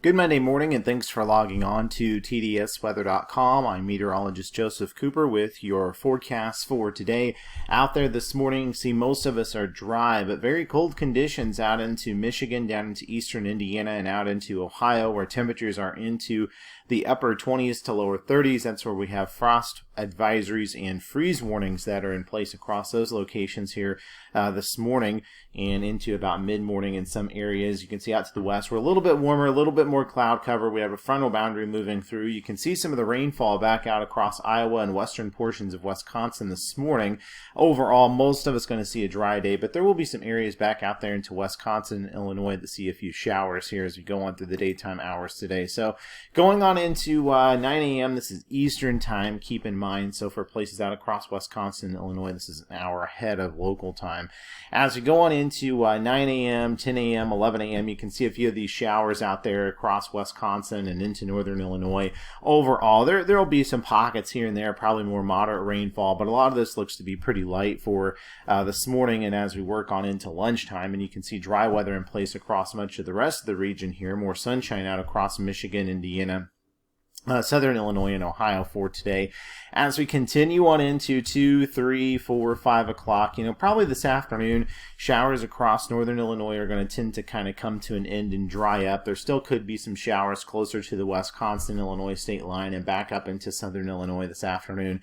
Good Monday morning, and thanks for logging on to tdsweather.com. I'm meteorologist Joseph Cooper with your forecast for today. Out there this morning, see most of us are dry, but very cold conditions out into Michigan, down into eastern Indiana, and out into Ohio, where temperatures are into the upper 20s to lower 30s. That's where we have frost advisories and freeze warnings that are in place across those locations here this morning and into about mid-morning in some areas. You can see out to the west, we're a little bit warmer, a little bit more cloud cover. We have a frontal boundary moving through. You can see some of the rainfall back out across Iowa and western portions of Wisconsin this morning. Overall, most of us going to see a dry day, but there will be some areas back out there into Wisconsin and Illinois that see a few showers here as we go on through the daytime hours today. So going on into 9 a.m., this is Eastern time, keep in mind. So for places out across Wisconsin and Illinois, this is an hour ahead of local time. As we go on into 9 a.m., 10 a.m., 11 a.m., you can see a few of these showers out there across Wisconsin and into northern Illinois. Overall, there will be some pockets here and there, probably more moderate rainfall, but a lot of this looks to be pretty light for this morning and as we work on into lunchtime. And you can see dry weather in place across much of the rest of the region here, more sunshine out across Michigan, Indiana, southern Illinois and Ohio for today. As we continue on into 2, 3, 4, 5 o'clock, probably this afternoon, showers across northern Illinois are going to tend to kind of come to an end and dry up. There still could be some showers closer to the Wisconsin-Illinois state line and back up into southern Illinois this afternoon,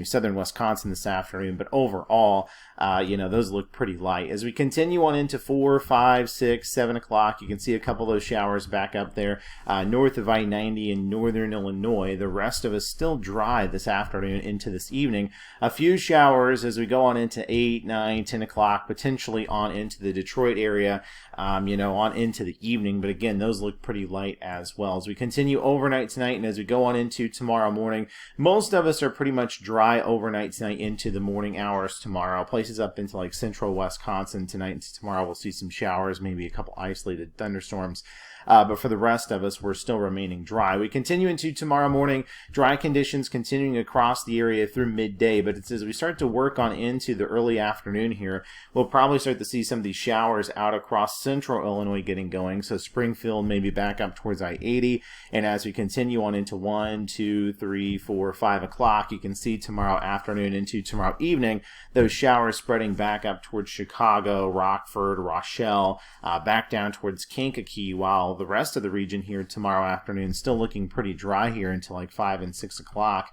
southern Wisconsin this afternoon. But overall, those look pretty light. As we continue on into 4, 5, 6, 7 o'clock, you can see a couple of those showers back up there north of I-90 in northern Illinois. The rest of us still dry this afternoon into this evening. A few showers as we go on into 8, 9, 10 o'clock, potentially on into the Detroit area, on into the evening. But again, those look pretty light as well. As we continue overnight tonight and as we go on into tomorrow morning, most of us are pretty much dry overnight tonight into the morning hours tomorrow. Places up into like central Wisconsin tonight and tomorrow we'll see some showers, maybe a couple isolated thunderstorms. But for the rest of us, we're still remaining dry. We continue into tomorrow morning, dry conditions continuing across the area through midday, but it's as we start to work on into the early afternoon here, we'll probably start to see some of these showers out across central Illinois getting going. So Springfield maybe back up towards I-80, and as we continue on into 1, 2, 3, 4, 5 o'clock, you can see tomorrow afternoon into tomorrow evening, those showers spreading back up towards Chicago, Rockford, Rochelle, back down towards Kankakee, while the rest of the region here tomorrow afternoon still looking pretty dry here until like 5 and 6 o'clock.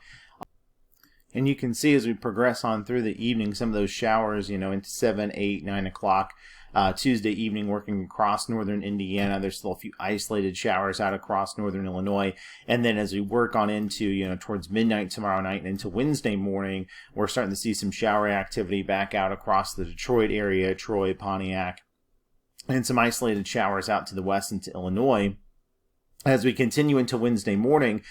And you can see as we progress on through the evening, some of those showers, into 7, 8, 9 o'clock. Tuesday evening working across northern Indiana. There's still a few isolated showers out across northern Illinois. And then as we work on into, towards midnight tomorrow night and into Wednesday morning, we're starting to see some shower activity back out across the Detroit area, Troy, Pontiac, and some isolated showers out to the west into Illinois. As we continue into Wednesday morning,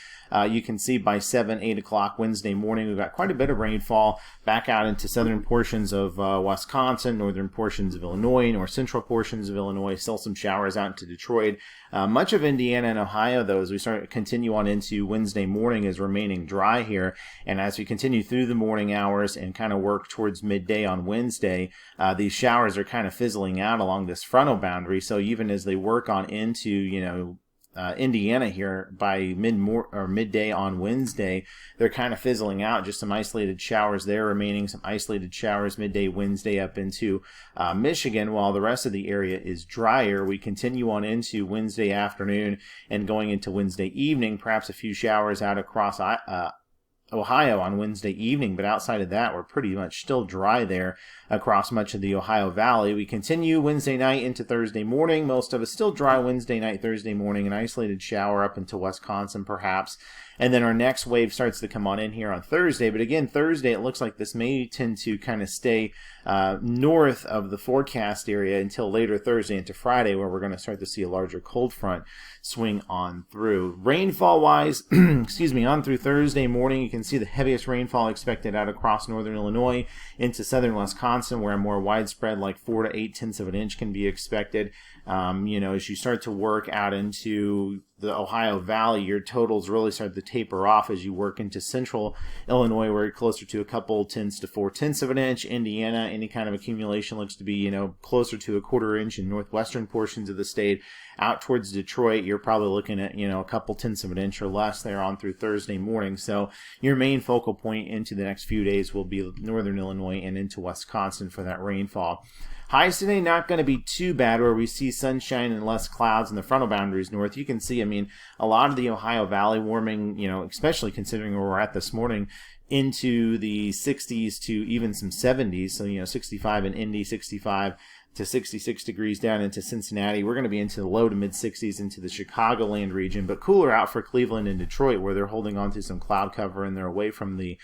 you can see by 7, 8 o'clock Wednesday morning, we've got quite a bit of rainfall back out into southern portions of Wisconsin, northern portions of Illinois, north central portions of Illinois, still some showers out into Detroit. Much of Indiana and Ohio, though, as we start to continue on into Wednesday morning, is remaining dry here. And as we continue through the morning hours and kind of work towards midday on Wednesday, these showers are kind of fizzling out along this frontal boundary. So even as they work on into, Indiana here by midday on Wednesday, they're kind of fizzling out. Just some isolated showers there remaining, some isolated showers midday Wednesday up into Michigan, while the rest of the area is drier. We continue on into Wednesday afternoon and going into Wednesday evening, perhaps a few showers out across Ohio on Wednesday evening, but outside of that, we're pretty much still dry there across much of the Ohio Valley. We continue Wednesday night into Thursday morning. Most of us still dry Wednesday night, Thursday morning, an isolated shower up into Wisconsin perhaps. And then our next wave starts to come on in here on Thursday. But again, Thursday, it looks like this may tend to kind of stay north of the forecast area until later Thursday into Friday, where we're going to start to see a larger cold front swing on through. Rainfall-wise, on through Thursday morning, you can see the heaviest rainfall expected out across northern Illinois into southern Wisconsin, where a more widespread, like 4 to 8 tenths of an inch can be expected. As you start to work out into the Ohio Valley, your totals really start to taper off as you work into central Illinois, where you're closer to a couple tenths to 4/10 of an inch. Indiana, any kind of accumulation looks to be, closer to a 1/4 inch in northwestern portions of the state. Out towards Detroit, you're probably looking at, a couple tenths of an inch or less there on through Thursday morning. So your main focal point into the next few days will be northern Illinois and into Wisconsin for that rainfall. Highs today not going to be too bad, where we see sunshine and less clouds in the frontal boundaries north. You can see, a lot of the Ohio Valley warming, especially considering where we're at this morning, into the 60s to even some 70s. So, 65 in Indy, 65 to 66 degrees down into Cincinnati. We're going to be into the low to mid 60s into the Chicagoland region, but cooler out for Cleveland and Detroit, where they're holding on to some cloud cover and they're away from the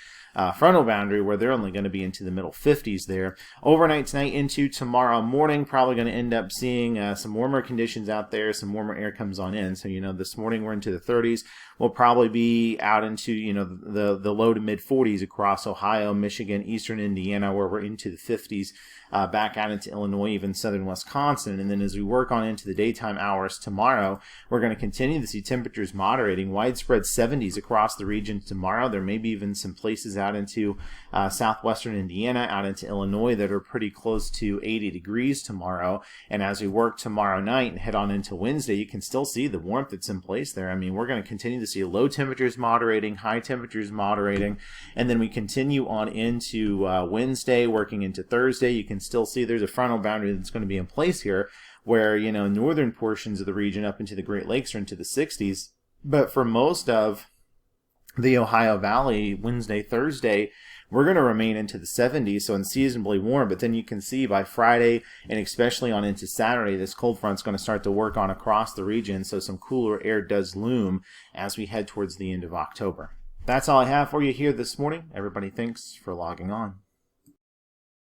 frontal boundary, where they're only going to be into the middle 50s there. Overnight tonight into tomorrow morning, probably going to end up seeing some warmer conditions out there. Some warmer air comes on in. So, this morning we're into the 30s. We'll probably be out into, the low to mid 40s across Ohio, Michigan, eastern Indiana, where we're into the 50s, back out into Illinois, even southern Wisconsin. And then as we work on into the daytime hours tomorrow, we're going to continue to see temperatures moderating, widespread 70s across the region tomorrow. There may be even some places out into southwestern Indiana, out into Illinois, that are pretty close to 80 degrees tomorrow. And as we work tomorrow night and head on into Wednesday, you can still see the warmth that's in place there. We're going to continue to see low temperatures moderating, high temperatures moderating, and then we continue on into Wednesday, working into Thursday. You can still see there's a frontal boundary that's going to be in place here, where northern portions of the region up into the Great Lakes are into the 60s, but for most of the Ohio Valley, Wednesday, Thursday, we're going to remain into the 70s, so unseasonably warm. But then you can see by Friday, and especially on into Saturday, this cold front's going to start to work on across the region, so some cooler air does loom as we head towards the end of October. That's all I have for you here this morning. Everybody, thanks for logging on.